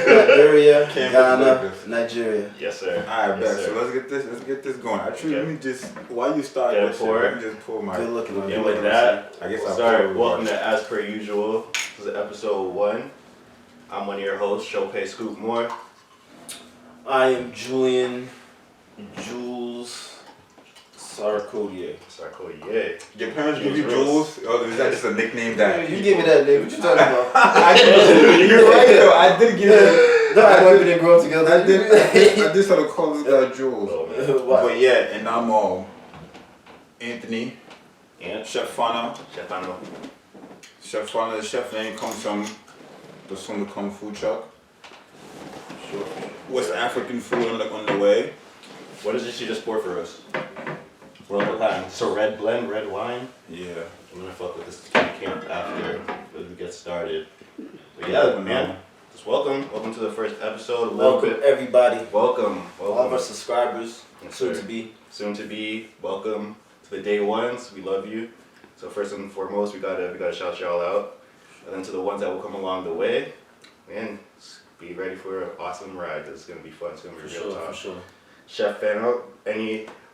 Liberia, Ghana, Nigeria. Yes, sir. Alright, Yes, bet. sir. So let's get this going. Actually, Okay. let me just while you start Yeah, this, pour. let me just pour my. Good looking. And with that, I guess we'll I'll start. pour Welcome it. to As Per Usual. This is episode 1. I'm one of your hosts, Chopay Scoop Moore. I am Julian Jules Sarkodie. Sarkodie. Your parents give you Jules. Jules, or is that just a nickname that? You gave me that name. What you talking about? You're right though. I did give it. No, I know we didn't grow up together. I did sort of call this guy Jules. Oh, man. Why? But yeah, and I'm Anthony, And Chef Fana. Stefano. Chef Fana, the chef name comes from the soon to come food truck. Sure. West African food on the way. What is this you just pour for us? One more time. So red blend, red wine. Yeah. I'm gonna fuck with this camp after as we get started. But yeah, man. Just welcome to the first episode. Welcome everybody. Welcome. All of our subscribers. Yes, Soon sir. to be. Soon to be. Welcome to the day ones. We love you. So first and foremost, we gotta shout y'all out, and then to the ones that will come along the way, man, just be ready for an awesome ride. 'Cause it's gonna be fun. It's gonna be real talk. For sure. Chef Fano,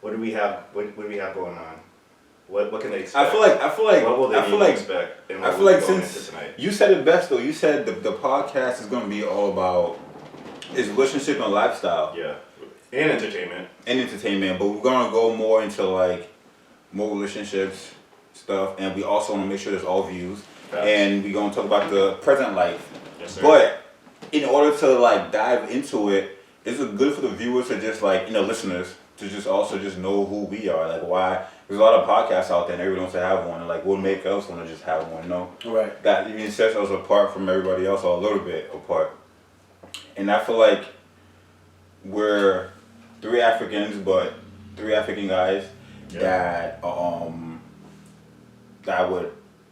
what do we have? What do we have going on? What can they expect? I feel like What will they I feel like expect? And I what feel will like we go into since tonight? you said it best though, you said the podcast is gonna be all about is relationship and lifestyle Yeah, and entertainment. and entertainment, but we're gonna go more into like more relationships stuff, and we also want to make sure there's all views, Facts. and we're gonna talk about the present life. Yes, sir. But in order to like dive into it, is it good for the viewers to just like listeners to just also just know who we are, like why there's a lot of podcasts out there and everyone wants to have one, and like what make us want to just have one, Right. that even sets us apart from everybody else, or a little bit apart. And I feel like we're three Africans, but three African guys Yeah.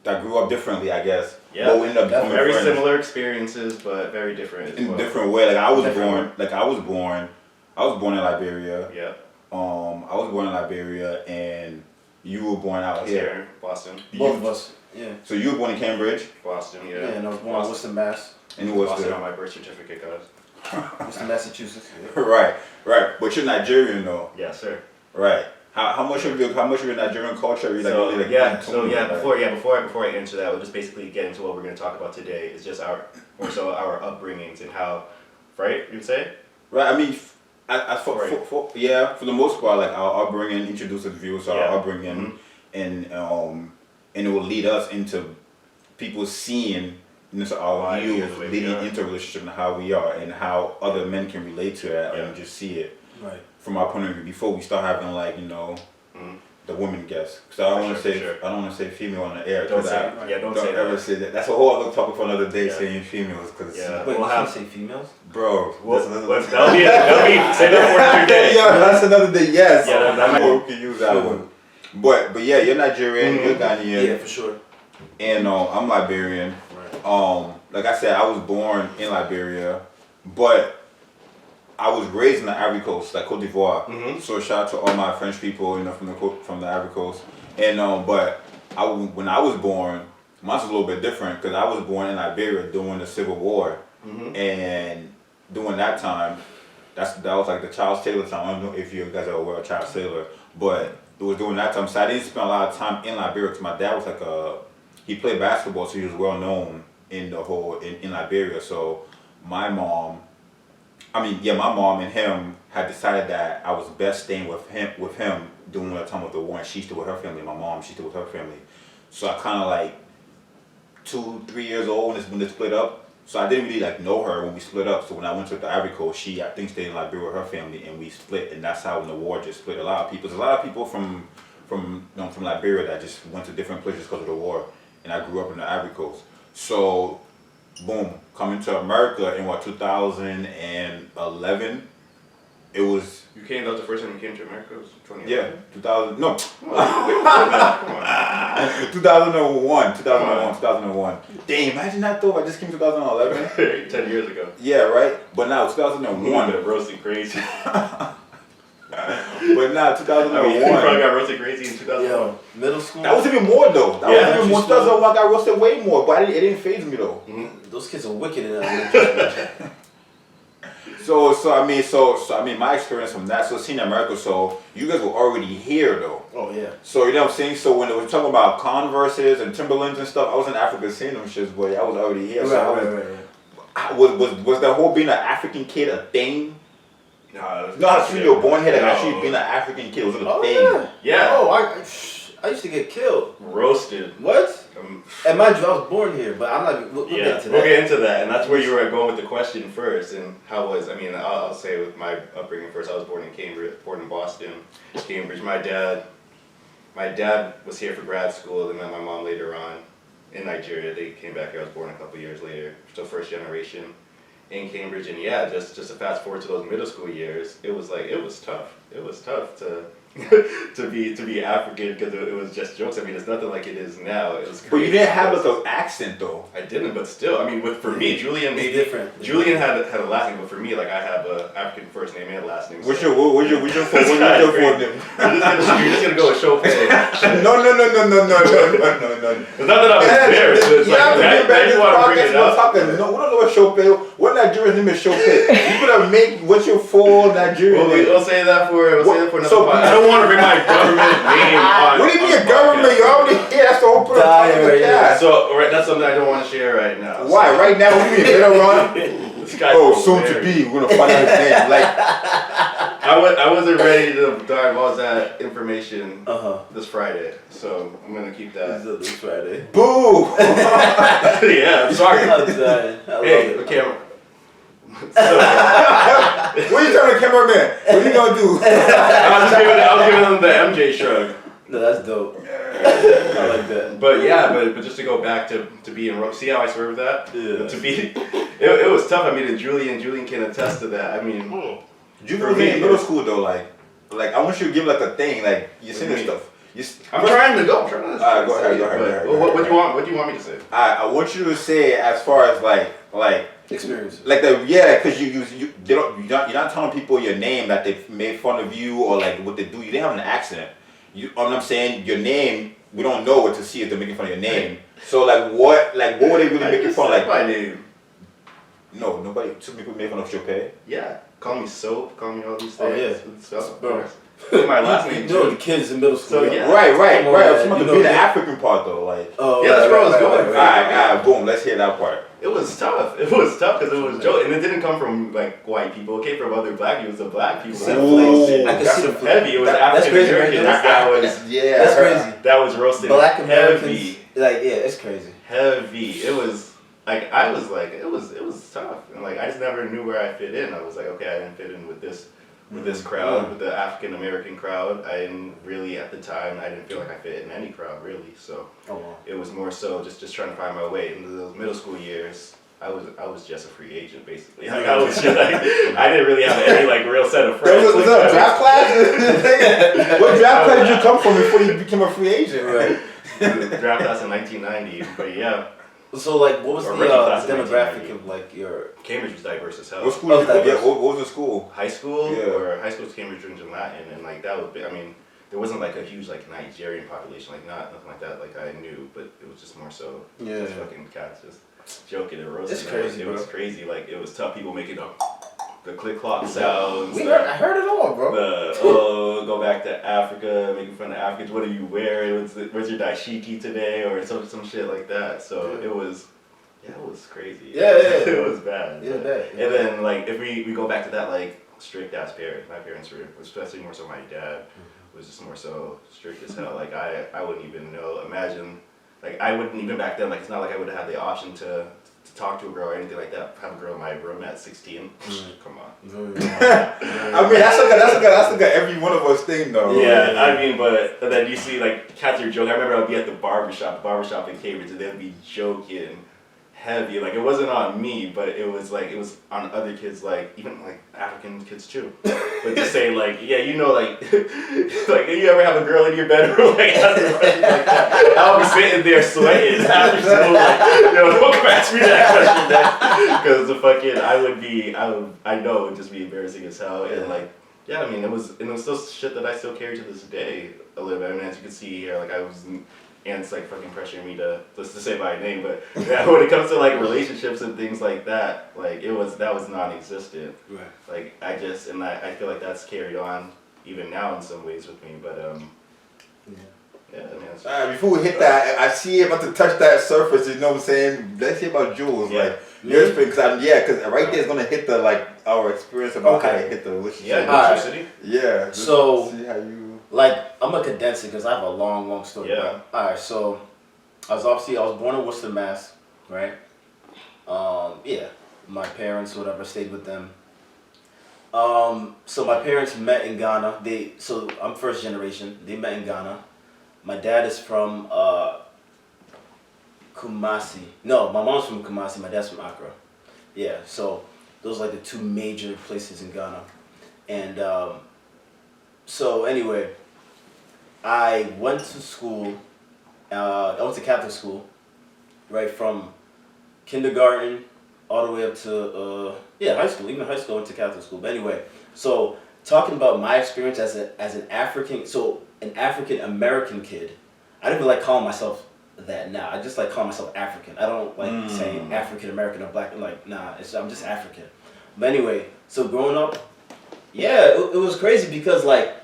that grew up differently, I guess. Yeah. But we ended up becoming Very friends similar experiences, but very different as in well. a different way. Like I was Different. born in Liberia. Yeah. I was born in Liberia, and you were born out here. Here, Boston. Both of us. Yeah. So you were born in Cambridge, Boston, Yeah, yeah. and I was born in Worcester, Mass. and you was Boston on my birth certificate, guys. Worcester, Massachusetts. Yeah. right. But you're Nigerian though, Yes, sir. right? How much of your Nigerian culture are you like? So really, like, yeah, consuming, like- before I answer that, we'll just basically get into what we're going to talk about today. Is just our upbringings and how, right? You'd say. Right. I mean, for the most part, like our upbringing introduces viewers to Yeah. our upbringing, and it will lead us into people seeing our Why we are views the way we leading are. into a relationship and how we are and how other men can relate to that Yeah. and just see it Right. from our point of view before we start having like Mhm. the women guests. Because I don't For want to sure, say for sure. I don't want to say female on the air. Don't 'cause say. I Don't don't say ever that. say that. That's a whole other topic for another day. Yeah. Saying females, because Yeah. Wait, We'll you have- can't say females? bro, Well, that's another. that'll be say that for another day. Yeah, that's another day. Yes. Yeah, that might- we can use that one. But yeah, you're Nigerian, Mhm. you're Ghanaian, Yeah, for sure. and I'm Liberian. Right. Like I said, I was born in Liberia, but I was raised in the Ivory Coast, like Cote d'Ivoire. Mhm. So shout out to all my French people, from the Ivory Coast. And but when I was born, mine's a little bit different because I was born in Liberia during the Civil War, Mhm. and during that time, that was like the Charles Taylor time. I don't know if you guys are aware of Charles Taylor, but it was during that time. So I didn't spend a lot of time in Liberia because my dad was like he played basketball, so he was well known in Liberia. So my mom and him had decided that I was best staying with him during the time of the war, and she's still with her family. My mom, she's still with her family. So I kind of like 2-3 years old when they split up. So I didn't really like know her when we split up. So when I went to the Ivory Coast, she I think stayed in Liberia with her family, and we split. And that's how when the war just split a lot of people. There's a lot of people from Liberia that just went to different places because of the war. And I grew up in the Ivory Coast. So boom, coming to America in 2011, it was You came. That was the first time you came to America. It was 2011. yeah 2000 no Come on. 2001. Damn, imagine that though. I just came 2011. 10 years ago. Yeah, right. But now One 2001. bit roasted crazy. But now I mean, you probably 2001. got roasted crazy in 2001. Yo, middle school. That was even more though. That Yeah, was even more. 2001 got roasted way more, but it didn't phase me though. Mhm. Those kids are wicked in that. So, my experience from that. So, seeing America. So, you guys were already here, though. Oh yeah. So, you know what I'm saying. So, when they were talking about Converses and Timberlands and stuff, I was in Africa seeing them shits, but I was already here. So, was the whole being an African kid a thing? No, Actually, you were born here. Like, actually, being an African kid was it a thing? Yeah. Oh, I used to get killed. Roasted. What? And mind you, I was born here, but I'm not. We'll get into that. We'll get into that, and that's where you were going with the question first. And how was? I mean, I'll say with my upbringing first. I was born in Cambridge, born in Boston, Cambridge. My dad was here for grad school, and then my mom later on in Nigeria. They came back here. I was born a couple years later, so first generation in Cambridge. And yeah, just to fast forward to those middle school years, it was tough. It was tough to. to be African because it was just jokes. I mean, it's nothing like it is now. It was crazy. But you didn't have like an accent though. I didn't, but still, I mean, for me, Julian maybe different. Julian had a last name, but for me, like I have a African first name and last name. What's your full name? You're just gonna go with Chauffeur. No. It's not that I'm embarrassed. It's You like have to that, get back you this want to bring podcast. it We're up. talking. No, we don't know what Chauffeur. What Nigerian's name is Chauffeur? You better make what's your full Nigerian name. We'll say that for another So, podcast. I don't want to bring my government name on. What do you mean on a government? You're already here. That's the whole point of talking Right, podcast. So that's something I don't want to share right now. Why? Right now? What do you mean? Later on? This guy's Oh, so soon to weird. be. We're gonna find out his name. Like, I wasn't ready to dive all that information this Friday, so I'm gonna keep that. This Friday. boo. Yeah, I'm sorry. I'm dying. I love Hey, it. the camera. What are you telling the cameraman? What are you gonna do? I was giving them the MJ shrug. No, that's dope. I like that. But yeah, but just to go back to be in see how I swerved that? Yeah. To be, it was tough. I mean, and Julian can attest to that. I mean, You For were me, in middle school though, like I want you to give like a thing, like you're saying this What do stuff. I'm trying to go. I'm trying to. Alright, go ahead, say go it, ahead, but go ahead, What go do you want? What do you want me to say? I want you to say as far as like Experiences. like because you're not telling people your name that they made fun of you or like what they do. You didn't have an accent. You know what I'm saying? Your name, we don't know what to see if they're making fun of your name. So what were they really making fun of? Like my name. no, nobody. Some people make fun of Chopin. Yeah. Call me Soap. Call me all these Oh, things. yeah. Stuff, of Bro. course. My last name You know too. the kids in middle school. So, yeah. Right. Come on, I'm man. talking You about know the that. African part though, like. Oh, Yeah, that's where I was going. Alright, boom. Let's hear that part. It was tough. It was tough because it was joke, and it didn't come from like white people. It came from other black people. It was the black people. See that the roasted. flex. I can That's see the flex. heavy. It was That's African crazy, right Americans there. that was Yeah, That's crazy. that was roasted. Black Americans. Heavy. Like, yeah, it's crazy. Heavy. It was like I was like it was tough, and like I just never knew where I fit in. I was like, okay, I didn't fit in with this crowd, with the African American crowd. I didn't really at the time. I didn't feel like I fit in any crowd really. So Oh, wow. it was more so just trying to find my way. In those middle school years, I was just a free agent basically. Like, I was just like I didn't really have any like real set of friends. Was like, that a draft class? What draft class did you come from before you became a free agent? Right. Draft class in 1990, but yeah, So, like, what was Or the rookie class in demographic 1990. of, like, your... Cambridge was diverse as hell. What school did you go? diverse. Yeah, what was the school? High school Yeah. or high school was Cambridge English and Latin, and like that was big. I mean, there wasn't like a huge like Nigerian population, like nothing like that. Like I knew, but it was just more so Yeah. just fucking cats just joking and roasting. It's crazy, It was bro. crazy. Like it was tough. People making the click clock sounds. I heard it all, bro. Go back to Africa, making fun of Africans. What are you wearing? Where's your dashiki today? Or some shit like that. So Yeah. it was crazy. Yeah. It was bad. Yeah, bad. And then like if we go back to that like strict ass parents, my parents were, especially more so my dad, was just more so strict as hell. Like I wouldn't even know. Imagine like I wouldn't even back then. Like it's not like I would have had the option to talk to a girl or anything like that. Have a girl in my room at 16. Come on. I mean, that's like a every one of us thing though. Yeah, I mean, but then you see like cats are joking. I remember I'd be at the barbershop in Cambridge, and they'd be joking heavy. Like it wasn't on me, but it was on other kids, like even like African kids too. But to say like, yeah, you know, like like you ever have a girl in your bedroom like that? I'll be sitting there sweating after school, like, don't come ask me that question, because the fucking I know it would just be embarrassing as hell, and like. Yeah, I mean, it was still shit that I still carry to this day a little bit. I mean, as you can see here, like I was Ant's like fucking pressuring me to say my name, but yeah, when it comes to like relationships and things like that, like that was non-existent. Right. Like I feel like that's carried on even now in some ways with me, but yeah, I mean, that's Before we hit that, I see you about to touch that surface. You know what I'm saying? Let's hear about Jules. Yeah. Like your experience, because right there is gonna hit the like our experience about how it hit the relationship. yeah, Alright. City. Yeah. just So- see how you. Like, I'm gonna condense it because I have a long story. Yeah. Alright, so I was born in Worcester, Mass. Right. Yeah. My parents, whatever, stayed with them. So my parents met in Ghana. So I'm first generation. They met in Ghana. My dad is from Kumasi. No, my mom's from Kumasi. My dad's from Accra. Yeah. So those are like the two major places in Ghana. And so anyway, I went to school. I went to Catholic school, right, from kindergarten all the way up to high school. Even high school I went to Catholic school. But anyway, so talking about my experience as an African American kid, I don't even like calling myself that now. I just like calling myself African. I don't like saying African American or black. Like nah, I'm just African. But anyway, so growing up, yeah, it was crazy because like,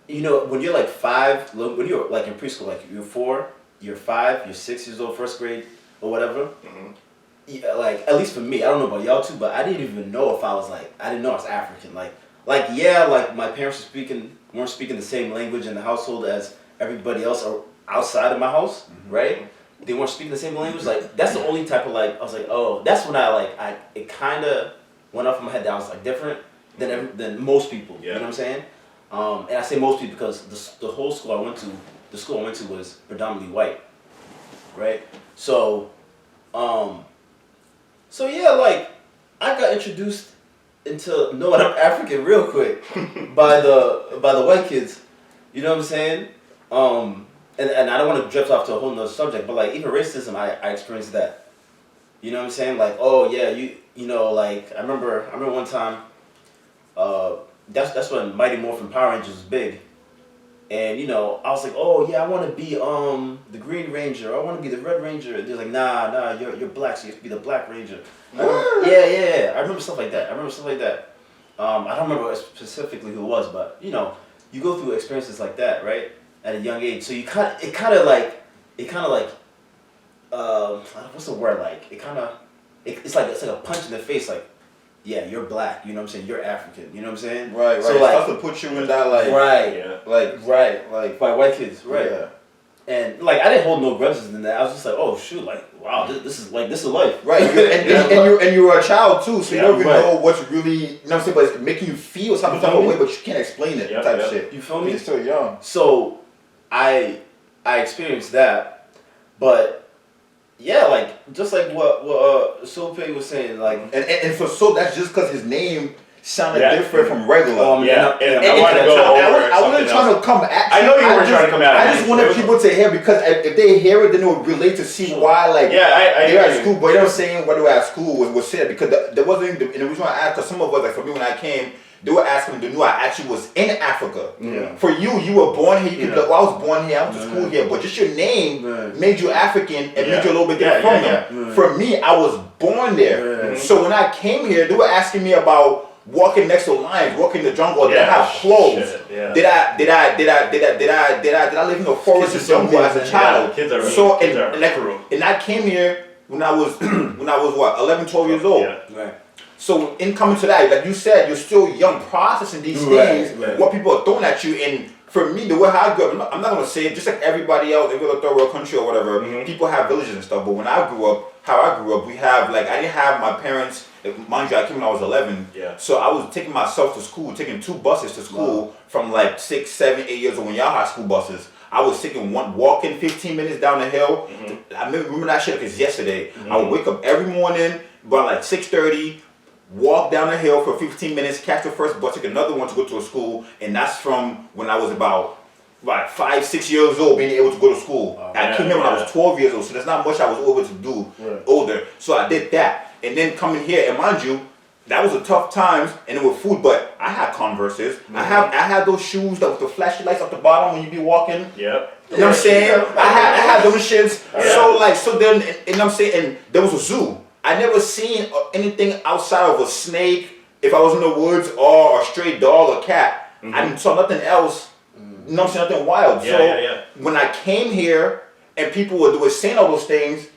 you know, when you're like 5, when you're like in preschool, like you're 4, you're 5, you're 6 years old, first grade or whatever. Mm-hmm. Yeah, like at least for me, I don't know about y'all too, but I didn't even know if I was like, I didn't know I was African. Like my parents weren't speaking the same language in the household as everybody else or outside of my house, right? They weren't speaking the same language. Like that's the only type of like I was like, oh, that's when it kind of went off in my head that I was like different than most people. Yeah. You know what I'm saying? And I say most people because the whole school I went to was predominantly white, right? So yeah, like I got introduced into knowing I'm African real quick by the white kids. You know what I'm saying? And I don't want to drift off to a whole nother subject, but like even racism, I experienced that. You know what I'm saying? Like, oh yeah, you know, like I remember one time. That's when Mighty Morphin Power Rangers was big, and you know I was like, oh yeah, I want to be the Green Ranger, I want to be the Red Ranger. They're like, nah, you're black, so you have to be the Black Ranger. Yeah. I remember stuff like that. I don't remember specifically who it was, but you know, you go through experiences like that, right, at a young age. So it kind of like what's the word like? It's like a punch in the face, like. Yeah, you're black, you know what I'm saying? You're African, you know what I'm saying? Right. So It like, starts to put you in that like. right, Yeah. Like by white kids, right? Yeah. And like I didn't hold no grudges in that. I was just like, oh shoot, like wow, this is life. Right, and you're a child too, so you don't even right. know what's really, you know what I'm saying, but it's making you feel some type of way, but you can't explain it, type of shit. You feel me? You're still young. So I experienced that, but yeah, like just like what Sope was saying, like And so that's just because his name sounded different from regular. And I want to go over I wasn't trying to come at you. I know you weren't trying to come at I me. just wanted people to hear, because if they hear it, then they would relate to see why, like, I they're at school, but you know what I'm saying, what they were at school was said, because there wasn't, and the reason why I asked, because some of us, like for me when I came, they were asking me, they knew I actually was in Africa. Yeah. For you were born here, you could be like, well, I was born here, I went to school here, but just your name made you African and made you a little bit different from them. For me, I was born there. So when I came here, they were asking me about walking next to lions, walking in the jungle, did I have clothes? Did I live in the forest and jungle as a child? And I came here when I was what, 11, 12 years old. right. So in coming to that, like you said, you're still young, processing these things, what people are throwing at you. And for me, the way how I grew up, I'm not gonna say it, just like everybody else, every other third world country or whatever, people have villages and stuff. But when I grew up, how I grew up, we have, like, I didn't have my parents, mind you, I came when I was 11. So I was taking myself to school, taking 2 buses to school from like 6, 7, 8 years old when y'all had school buses. I was taking walking 15 minutes down the hill. I remember that shit like it's yesterday. I would wake up every morning about like 6:30. Walk down the hill for 15 minutes, catch the first bus, take another one to go to a school, and that's from when I was about 5, 6 years old, being able to go to school. I came here when I was 12 years old, so there's not much I was able to do older. So I did that, and then coming here, and mind you, that was a tough times, and it was food, but I had Converses. I had those shoes that with the flashy lights at the bottom when you be walking. You know what I'm saying? I had those shits. So then, you know what I'm saying? And there was a zoo. I never seen anything outside of a snake. If I was in the woods or a stray dog or cat, I saw nothing else. You know what I'm saying? Nothing wild. When I came here and people were saying all those things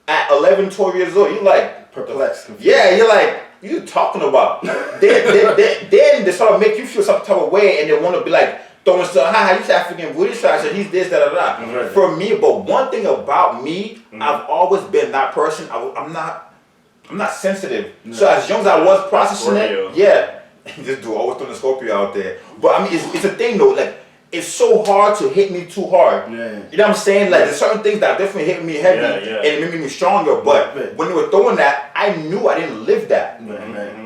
at 11, 12 years old, you're like perplexed. Confused. Yeah, you're like, what you talking about? then they sort of make you feel some type of way, and they want to be like throwing stuff. Hi, he's African British. I said he's this, da da da. Right. For me, but one thing about me, I've always been that person. I'm not sensitive. No. So as young as I was processing it, this dude always throwing the Scorpio out there. But I mean, it's a thing though. Like, it's so hard to hit me too hard. You know what I'm saying? Like, there's certain things that definitely hit me heavy and it made me stronger. But when they were throwing that, I knew I didn't live that.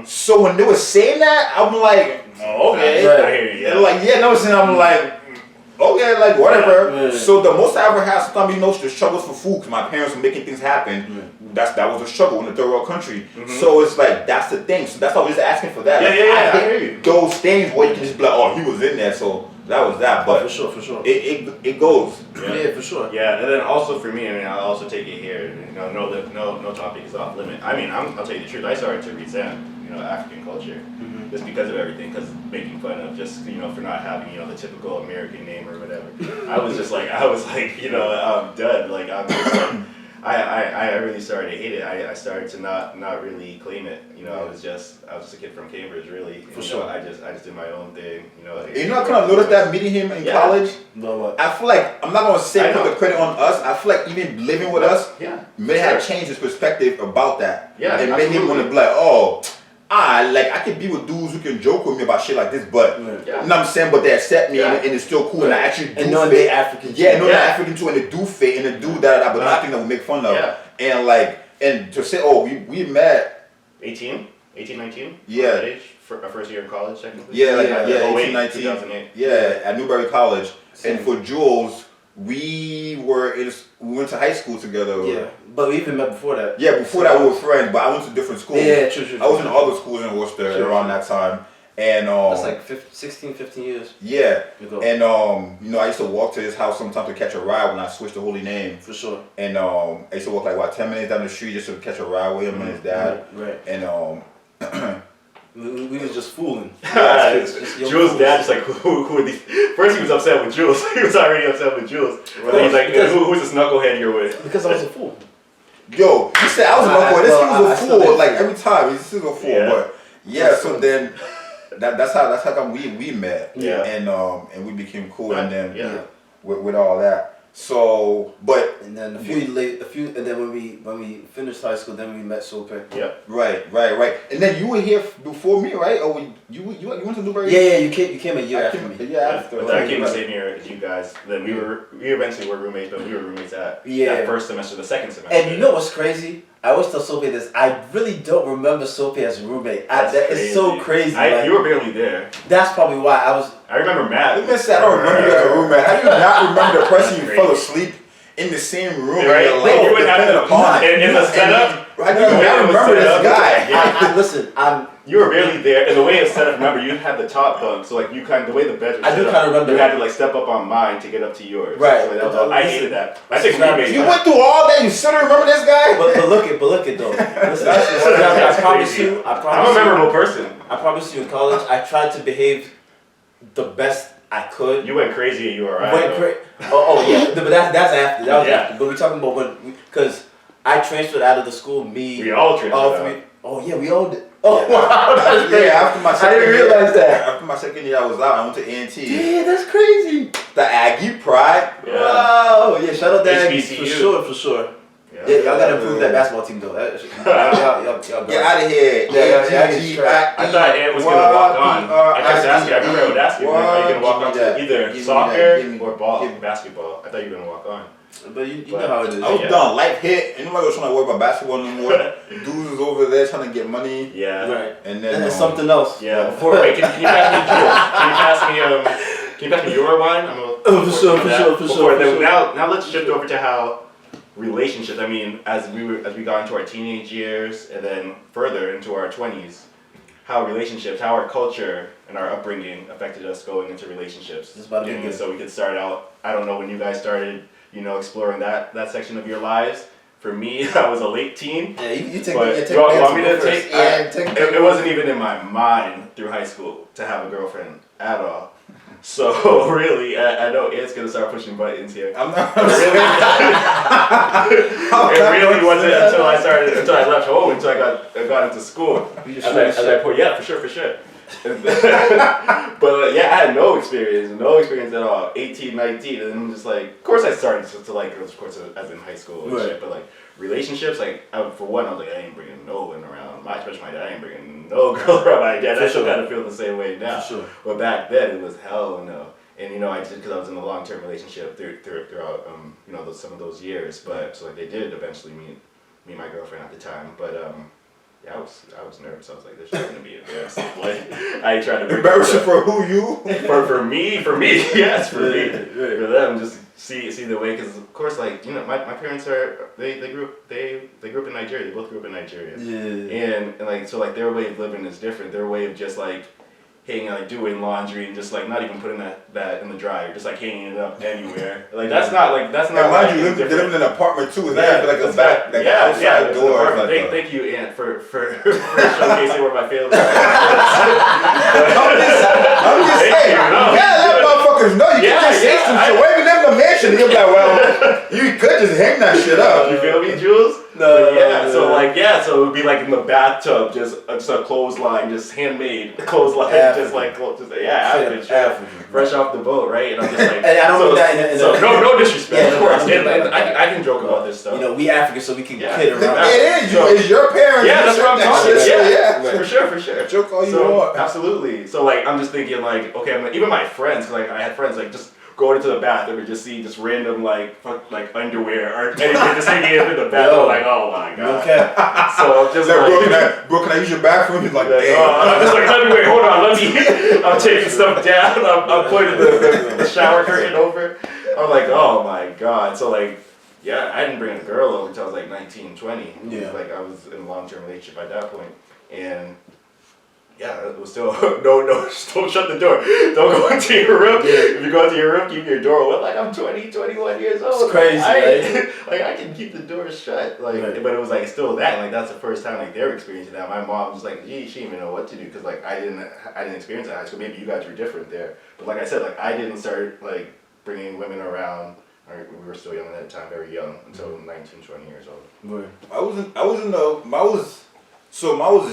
So when they were saying that, I'm like, oh, okay. I hear you. They're like, you know what I'm saying? I'm like, okay, like whatever. So the most I ever had, sometimes the struggles for food, because my parents were making things happen. That was a struggle in the third world country. So it's like, that's the thing. So that's why I was just asking for that. I hear you. Those things where you can just be like, oh, he was in there, so that was that. But for sure. It goes. Yeah, for sure. Yeah, and then also for me, I mean, I'll also take it here. You know, no topic is off limit. I mean, I'll tell you the truth. I started to resent, African culture, just because of everything, because making fun of just, for not having, the typical American name or whatever. I was like, I'm done. Like, I'm just like, I really started to hate it. I started to not really claim it. I was just a kid from Cambridge, really. For sure. I just did my own thing. I kind of noticed that meeting him in college. No, what? I feel like, I'm not gonna say put the credit on us. I feel like even living with us, may have changed his perspective about that. Yeah, and made him want to be like, oh. I can be with dudes who can joke with me about shit like this, but you know what I'm saying? But they accept me and it's still cool, and I actually do know fit. They're African too. They're African too, and they do fit, and they do that, but nothing that we make fun of. And to say, oh, we met 18, 19? Yeah. That age? For our first year in college, technically? 18, 19. 2008. Yeah, at Newberry College. And for Jules, we went to high school together. Yeah, but we even met before that. Yeah, before that we were friends, but I went to different schools. Yeah, true. I was in other schools in Worcester around that time. And that's like 15 years. Yeah. Ago. And I used to walk to his house sometimes to catch a ride when I switched to Holy Name. For sure. And I used to walk 10 minutes down the street just to catch a ride with him and his dad. Right. And we was just fooling. Jules' dad just like, who are these? First he was upset with Jules. He was already upset with Jules. Right. Then he's like, who's this knucklehead you're with? Because I was a fool. Yo, he said I was a knucklehead. This kid was a fool. Like every time, he's still a fool. But so then that's how come we met. Yeah. And we became cool, and then with all that. So, but and then and then when we finished high school, then we met Sope. Yeah. Right. And then you were here before me, right? Or you went to Newberry? Yeah, you came a year after me. Yeah, after. But I came the same year as you guys. Then we eventually were roommates, but we were roommates at that first semester, the second semester. And you know what's crazy? I always tell Sope this. I really don't remember Sope as a roommate. It's so crazy. You were barely there. That's probably why I remember Matt. I don't remember you as a roommate. How do you not remember the person you fell asleep in the same room? Right? You would have to in the setup. How do you not remember this guy? Listen, you were barely there, and the way it's set up, remember, you had the top bunk, so like the way the bed was set up, remember you had to like step up on mine to get up to yours. Right. So I hated that. I think you went through all that, you still don't remember this guy? But look it though. Listen, I promise you, I'm a memorable person. I promise you in college, I tried to behave the best I could. You went crazy and you were alright. Oh yeah, but that's after. That was after. But we're talking about because I transferred out of the school. We all transferred out. Oh yeah, we all did. Oh wow, that's crazy. Yeah, after my second I didn't realize that. After my second year, I was out. I went to A&T. Yeah, that's crazy. The Aggie pride. Yeah. Wow. Yeah, shout out to Aggie for sure. Yeah, y'all gotta improve that basketball team though. Y'all get out of here. I thought Ant was gonna walk on. I kept asking. I remember I would ask you, are you gonna walk on to either soccer or basketball? I thought you were gonna walk on. But you know how it is. I was done. Life hit. Ain't nobody was trying to worry about basketball no more. Dudes was over there trying to get money. Yeah. Right. And then something else. Yeah. Wait, can you pass me Jules? Can you pass me your wine? For sure. Now let's shift over to how relationships. I mean, as we got into our teenage years and then further into our 20s, how relationships, how our culture and our upbringing affected us going into relationships. It's about to be And good. so we could start out, I don't know when you guys started, exploring that section of your lives. For me, I was a late teen. Yeah, you take But take you want me to first. take? It wasn't even in my mind through high school to have a girlfriend at all. So really, I know Ed's gonna start pushing buttons here. I'm not. It really wasn't until I left home, until I got into school. As I put, yeah, for sure. But yeah, I had no experience at all. 18, 19, and I'm just like, of course I started to like girls, of course, as in high school and shit. But like relationships, like for one, I was like, I ain't bringing no one around. Especially my dad, I ain't bringing no girl around my dad. I still kind of feel the same way now. For sure. But back then it was hell no. And I did because I was in a long-term relationship throughout some of those years. But so like they did eventually meet my girlfriend at the time. But yeah, I was nervous. I was like, this is gonna be embarrassing. Like I ain't trying to Embarrassing for who you? for me, yes, for me, for them, just see the way, because of course, like my parents they grew up in Nigeria. They both grew up in Nigeria. Yeah. And like so like their way of living is different. Their way of just like hanging, like doing laundry and just like not even putting that in the dryer, just like hanging it up anywhere. Like that's not. And mind you, they live in an apartment too. Is that like a back, like outside door? Like thank you, Aunt, for showcasing where my family is. I'm just saying, you gotta let motherfuckers know. You can just say some shit. Why even live in a mansion? You'll be like, well, you could just hang that shit up. You feel me, Jules? No. So it would be like in the bathtub, just a clothesline, just handmade clothesline, African, fresh off the boat, right? And I'm just like, and I don't mean that no disrespect, Yeah, of course. no, I can joke about this stuff. we African, so we can kid around. It is. It's your parents. Yeah, that's what I'm talking about. Yeah, for sure. Joke all you want. Absolutely. So like, I'm just thinking like, okay, even my friends, cause like I had friends like just going into the bathroom and just see just random like underwear or anything just hanging in the bathroom. Like, oh my god. Okay. So I'm just like, bro, can I use your bathroom? He's like, damn. I'm just like, hold on, I'm taking stuff down. I'm putting the shower curtain over. I'm like, oh my god. So like, yeah, I didn't bring a girl over until I was like 19, 20. Yeah. Like I was in a long-term relationship at that point, and yeah, it was still no, just don't shut the door. Don't go into your room. Yeah. If you go into your room, keep your door open. Like I'm 20, 21 years old. It's crazy, Like I can keep the door shut. Like, right. But it was like still that. Like that's the first time like they're experiencing that. My mom was like, gee, she didn't even know what to do because like I didn't experience that in high school. Maybe you guys were different there. But like I said, like I didn't start like bringing women around. We were still young at that time, very young, until 19, 20 years old. Right. Mine was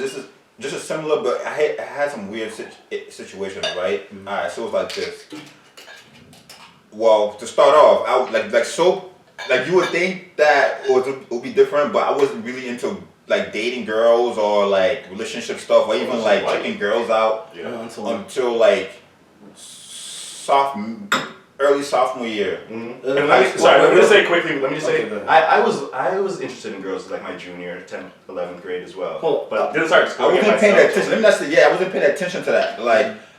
just a similar, but I had some weird situations, right? Mm-hmm. Alright, so it was like this. Well, to start off, I you would think that it would be different, but I wasn't really into like dating girls or like relationship stuff or even like checking girls out until like early sophomore year. Mm-hmm. Let me just say quickly. I was interested in girls like my junior, 10th, 11th grade as well. But didn't start school. I wasn't paying attention. I wasn't paying attention to that.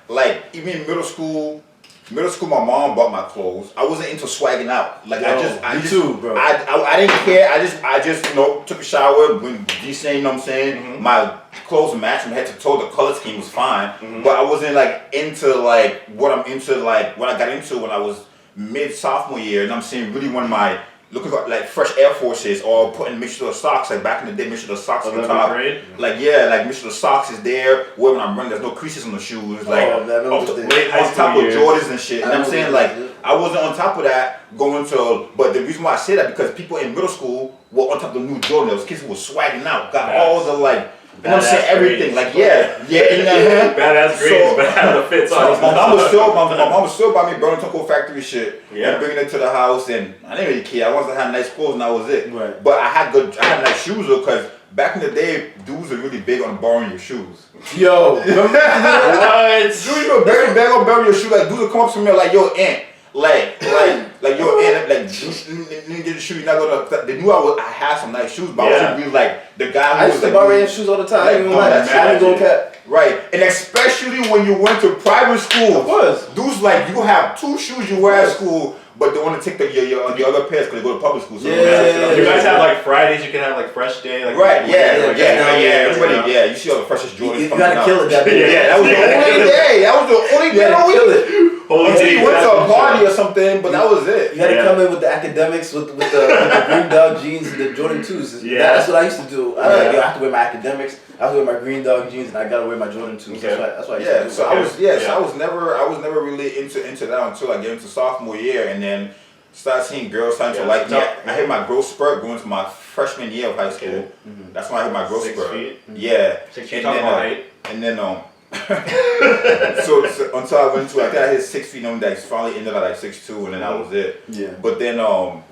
Like even in middle school, my mom bought my clothes. I wasn't into swagging out. Like I too, bro. I didn't care. I just took a shower, went decent. You know what I'm saying? Mm-hmm. My clothes matched from head to toe. The color scheme was fine, but I wasn't like into like what I'm into. Like what I got into when I was mid sophomore year. And I'm saying really when my looking for like fresh Air Forces or putting make sure the socks, like back in the day, make sure the socks on top. Grade? Like make sure the socks is there. Where when I'm running, there's no creases on the shoes. Like on top of Jordans and shit. And I'm saying like I wasn't on top of that going to. But the reason why I say that because people in middle school were on top of the new Jordan. Those kids who were swagging out, got all the like. You know what I'm saying? Everything. Like, badass grades, but how the fits on. My mom was still by me burning Taco Factory shit and bringing it to the house, and I didn't really care. I wanted to have nice clothes, and that was it. Right. But I had nice shoes though, because back in the day, dudes are really big on borrowing your shoes. Yo, what? Dudes are very big on borrowing your shoes. Like, dudes will come up to me like, yo, Aunt. Like your aunt, like you get the shoe. You're not gonna. They knew I had some nice shoes, but I wasn't really like the guy who I used to borrow your shoes all the time. Right, and especially when you went to private school. Of course. Dudes like you have two shoes you wear at school, but they want to take your other pairs because they go to public school. So Yeah. You guys have like Fridays. You can have like fresh day. Like Right, yeah. Everybody, You see all the freshest Jordans You coming gotta out. kill it that day. Yeah, that was the only day. That was the only You day. gotta kill it. Until you went to a party or something, but that was it. You had to come in with the academics, with the green dog jeans and the Jordan 2s. Yeah. That's what I used to do. I was like, yo, I have to wear my academics, I have to wear my green dog jeans, and I gotta wear my Jordan 2s. Okay. That's what I used Yeah, to do. so I was never really into that until I get into sophomore year, and then started seeing girls starting to like me. I hit my growth spurt going to my freshman year of high school. Okay. That's when I hit my growth 6 spurt. feet? Yeah. 6 feet. And Talking then, about height. and then so until I went to, I think I hit 6 feet, and then finally ended at like 6'2", and then that was it. Yeah. But then so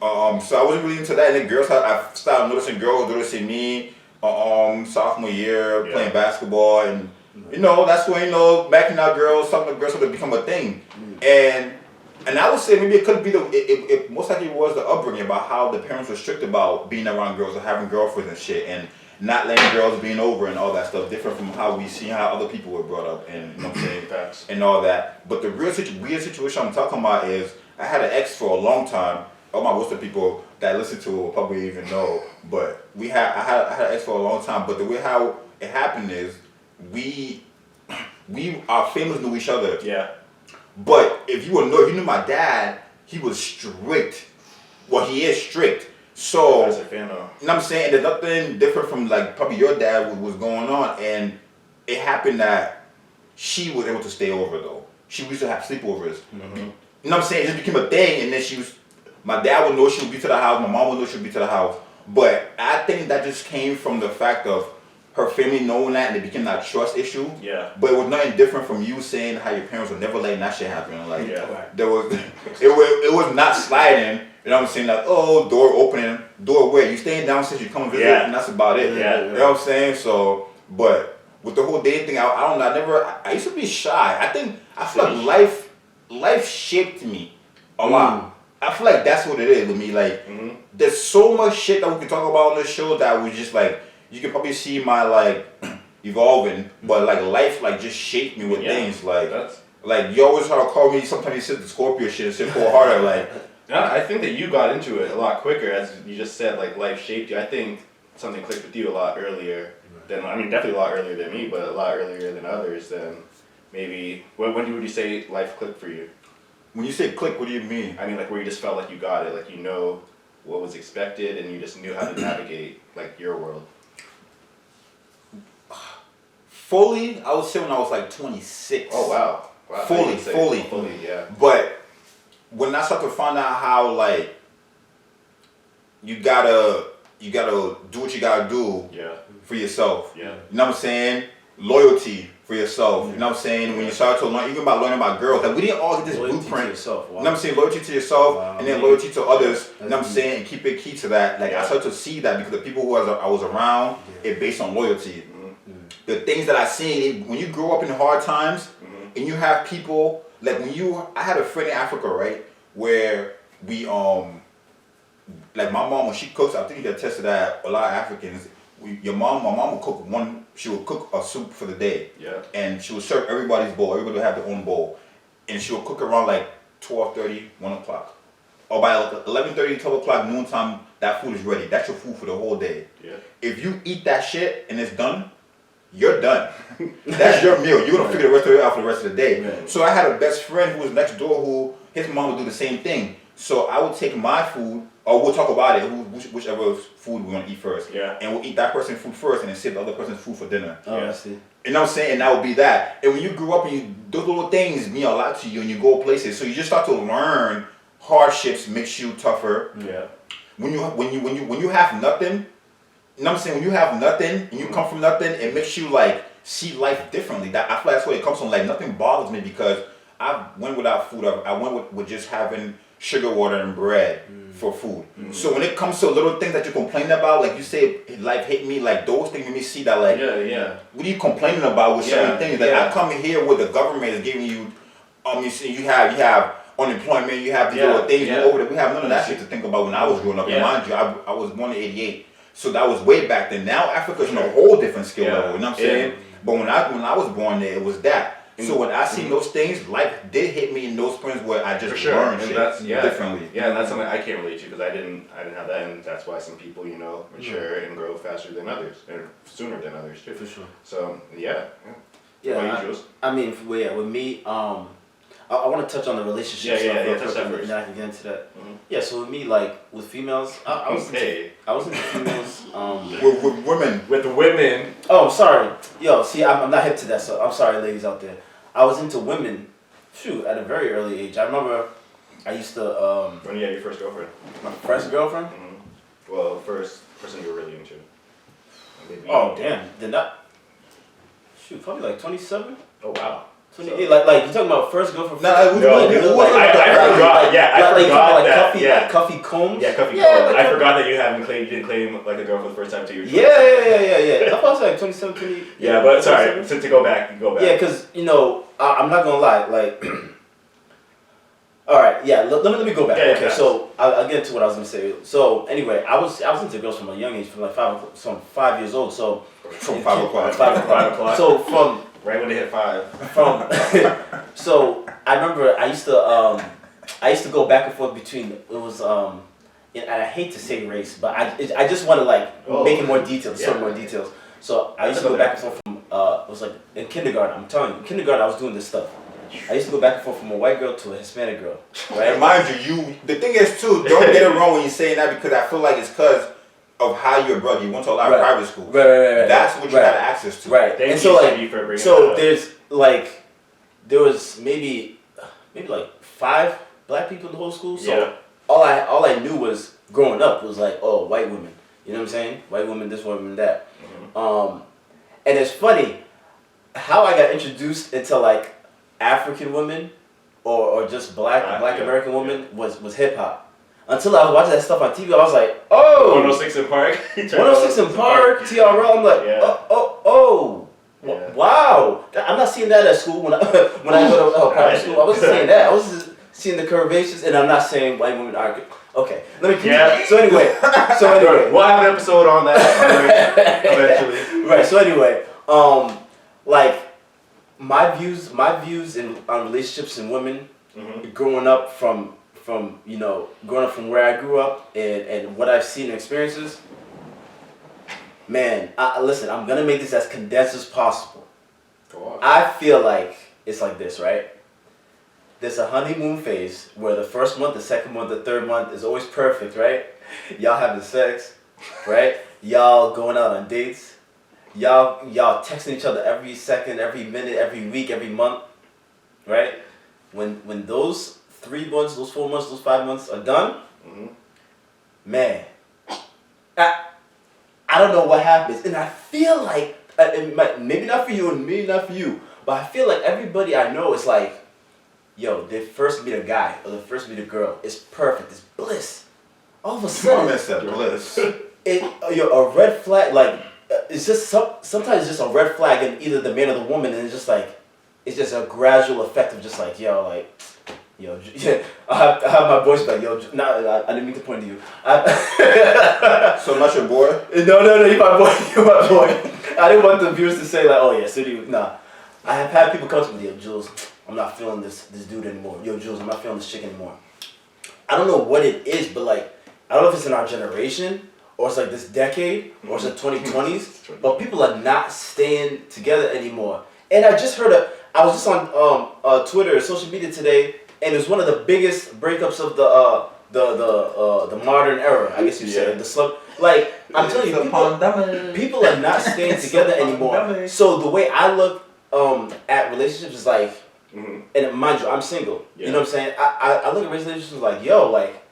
I wasn't really into that, and then I started noticing girls noticing me sophomore year playing basketball, and that's when backing out girls, talking to girls started to become a thing. And I would say maybe it could be it most likely was the upbringing about how the parents were strict about being around girls or having girlfriends and shit, and not letting girls being over and all that stuff, different from how we see how other people were brought up, and you know what I'm saying, and all that. But the real weird situation I'm talking about is I had an ex for a long time. All my most of the people that listen to it will probably even know, but I had an ex for a long time. But the way how it happened is our families knew each other. Yeah. But if you knew my dad, he was strict. Well, he is strict. So, As a fan of. you know what I'm saying? There's nothing different from like probably your dad was going on, and it happened that she was able to stay over though. She used to have sleepovers. Mm-hmm. You know what I'm saying? It just became a thing, and then my dad would know she would be to the house, my mom would know she would be to the house. But I think that just came from the fact of her family knowing that, and it became that trust issue. Yeah. But it was nothing different from you saying how your parents were never letting that shit happen. Like there was, it was not sliding. You know what I'm saying? Like, oh, door opening, door where you staying downstairs, you come and visit, and that's about it. Yeah. You know what I'm saying? So, but with the whole dating thing, I don't know. I used to be shy. I feel like life shaped me a lot. I feel like that's what it is with me. Like, there's so much shit that we can talk about on this show that was just like, you can probably see my like evolving, but like life like just shaped me with things like you always try to call me. Sometimes you said the Scorpio shit and shit full harder like. I think that you got into it a lot quicker, as you just said. Like life shaped you. I think something clicked with you a lot earlier than definitely a lot earlier than me, but a lot earlier than others. Than maybe when would you say life clicked for you? When you say click, what do you mean? I mean, like where you just felt like you got it, like what was expected, and you just knew how to navigate like your world. Fully, I would say when I was like 26. Oh wow! Fully, yeah. But when I started to find out how like you gotta do what you gotta do for yourself. Yeah. You know what I'm saying? Loyalty for yourself. You know what I'm saying? When you start to learn, even about learning about girls, like we didn't all get this blueprint. To yourself. Wow. You know what I'm saying? Loyalty to yourself, and then loyalty to others. You know what I'm deep. saying? And keep it key to that. Like I started to see that because the people who I was around, it based on loyalty. The things that I seen when you grow up in hard times, and you have people like I had a friend in Africa, right, where we like my mom when she cooks, I think you can attest to that. A lot of Africans, my mom would cook she would cook a soup for the day, and she would serve everybody's bowl. Everybody would have their own bowl, and she would cook around like 12:30, 1 o'clock, or by like 11:30, 12 o'clock, noontime. That food is ready. That's your food for the whole day. Yeah. If you eat that shit and it's done, you're done. That's your meal. You're gonna figure the rest of it out for the rest of the day. Right. So I had a best friend who was next door who his mom would do the same thing. So I would take my food, or we'll talk about it, whichever food we're gonna eat first. Yeah. And we'll eat that person's food first and then save the other person's food for dinner. Oh, I see. You know what I'm saying? And that would be that. And when you grew up and those little things mean a lot to you and you go places. So you just start to learn hardships makes you tougher. Yeah. When you have nothing, you know what I'm saying? When you have nothing and you come from nothing, it makes you like see life differently. I feel like that's where it comes from. Like nothing bothers me because I went without food. I went with just having sugar water and bread for food. So when it comes to little things that you complain about, like you say life hate me, like those things make me see that like what are you complaining about with certain things? Like I come here where the government is giving you you have unemployment, you have these little things over there. We have none of that shit to think about when I was growing up. And mind you, I was born in '88. So that was way back then. Now Africa's on a whole different skill level, you know what I'm saying? But when I was born there, it was that. So when I seen those things, life did hit me in those points where I just For sure, learned and shit that's differently. Yeah, and that's something I can't relate to because I didn't have that, and that's why some people mature and grow faster than others, and sooner than others too. For sure. So yeah. Yeah. What about you, Jules? I mean, with me, I want to touch on the relationship stuff real touch quick, that and first. then I can get into that. Mhm. Yeah, so with me, like with females, I was into females. With women, With the women. Oh, I'm sorry. Yo, see, I'm not hip to that, so I'm sorry, ladies out there. I was into women, shoot, at a very early age. I remember I used to, When you had your first girlfriend? my first girlfriend. Mm-hmm. Well, first person you were really into. Maybe. Oh, damn. Did not, shoot, probably like 27? Oh wow. 28, like you talking about first girlfriend? Nah, it was No, really- it like, wasn't I the- forgot. Yeah, I like, forgot like that. Cuffy, Yeah. like Cuffy Combs? Yeah, Cuffy Yeah, Cole. like I forgot that you didn't claim like a girl for the first time till you were 27. Yeah. I thought it was like 27, 20. Yeah, but sorry, 27. to go back. Yeah, because, I'm not going to lie, like, all right, yeah, let me go back. Yeah, okay, yeah. so I'll get into what I was going to say. So, anyway, I was into girls from a young age, from like 5 years old, so. From 5 o'clock. 5 o'clock. So, Right when they hit 5. so I remember I used to go back and forth between, it was, and I hate to say race, but I just want to like make it more detailed, certain more details. So I used to go back and forth from, it was like in kindergarten, I'm telling you, in kindergarten I was doing this stuff. I used to go back and forth from a white girl to a Hispanic girl, right? And mind you, the thing is too, don't get it wrong when you're saying that because I feel like it's because of how you're brought. You went to a lot of private schools. Right. That's what you had access to. Right. Thank and you, so Stevie, for bringing so that up. there was maybe like 5 black people in the whole school. So Yeah. all I knew was growing up was like, oh, white women. You know what I'm saying? White women, this woman, that. Mm-hmm. And it's funny how I got introduced into like African women or just black American women was hip hop. Until I was watching that stuff on TV, I was like, oh! 106 in Park. 106 in Park, TRL. I'm like, Yeah. wow! I'm not seeing that at school when I go to private school. I wasn't seeing that. I was just seeing the curvaceous, and I'm not saying white women are. Okay, let me continue. Yeah. So anyway, we'll have an episode on that eventually. Right. So anyway, like my views on relationships and women, growing up from where I grew up and what I've seen and experiences. Man, listen, I'm gonna make this as condensed as possible. Go on. I feel like it's like this, right? There's a honeymoon phase where the first month, the second month, the third month is always perfect, right? Y'all having sex, right? Y'all going out on dates. Y'all texting each other every second, every minute, every week, every month, right? When those 3 months, those 4 months, those 5 months are done, man, I don't know what happens, and I feel like maybe not for you and maybe not for you, but I feel like everybody I know is like, yo, they first meet a guy or they first meet a girl, it's perfect, it's bliss. All of a sudden, It's a bliss. a red flag, like it's just sometimes it's just a red flag in either the man or the woman, and it's just like it's just a gradual effect of just like yeah. I have my voice back, yo. I didn't mean to point to you. So I'm not your boy? No, you're my boy. I didn't want the viewers to say like, oh yeah, City. Nah, I have had people come to me, yo, Jules, I'm not feeling this dude anymore. Yo, Jules, I'm not feeling this chick anymore. I don't know what it is, but like, I don't know if it's in our generation or it's like this decade or it's the 2020s, but people are not staying together anymore. And I just heard I was just on Twitter, social media today, and it was one of the biggest breakups of the modern era, I guess you say. Like, I'm telling you, people are not staying together anymore. So the way I look at relationships is like, and mind you, I'm single. Yeah. You know what I'm saying? I look at relationships like, yo, like,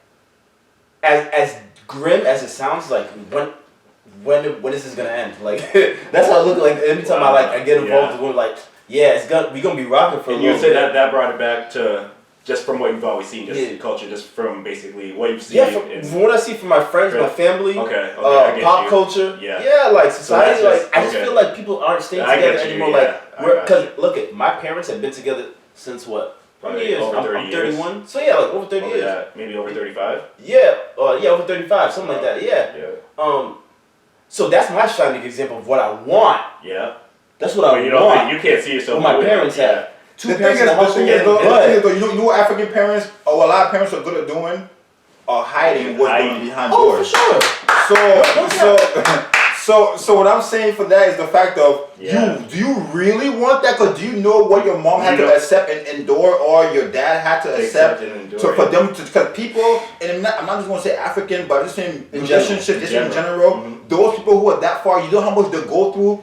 as grim as it sounds, like, when is this gonna end? Like, that's how I look. Like, every time I get involved with women, like, yeah, we're gonna be rocking for a little bit. And you said that brought it back to just from what you've always seen, just culture, just from basically what you've seen. Yeah, from what I see from my friends, my family, pop culture. Yeah, like society. So I just feel like people aren't staying together anymore. Like, because look at my parents have been together since what? How many years? I'm 31. Years. So yeah, like over 30 years. Yeah, maybe over 35. Yeah, over 35, something like that. Yeah. So that's my shining example of what I want. Yeah. That's what I want. You can't see yourself. What my parents have. two parents in the household. The thing is though, you know what African parents, or a lot of parents are good at doing, are hiding what's going on behind doors. Oh, for sure. So what I'm saying for that is the fact of do you really want that? Because do you know what your mom had to accept and endure, or your dad had to accept for them to? Because people, and I'm not just going to say African, but I'm just saying relationships, just in general. Those people who are that far, you know how much they go through,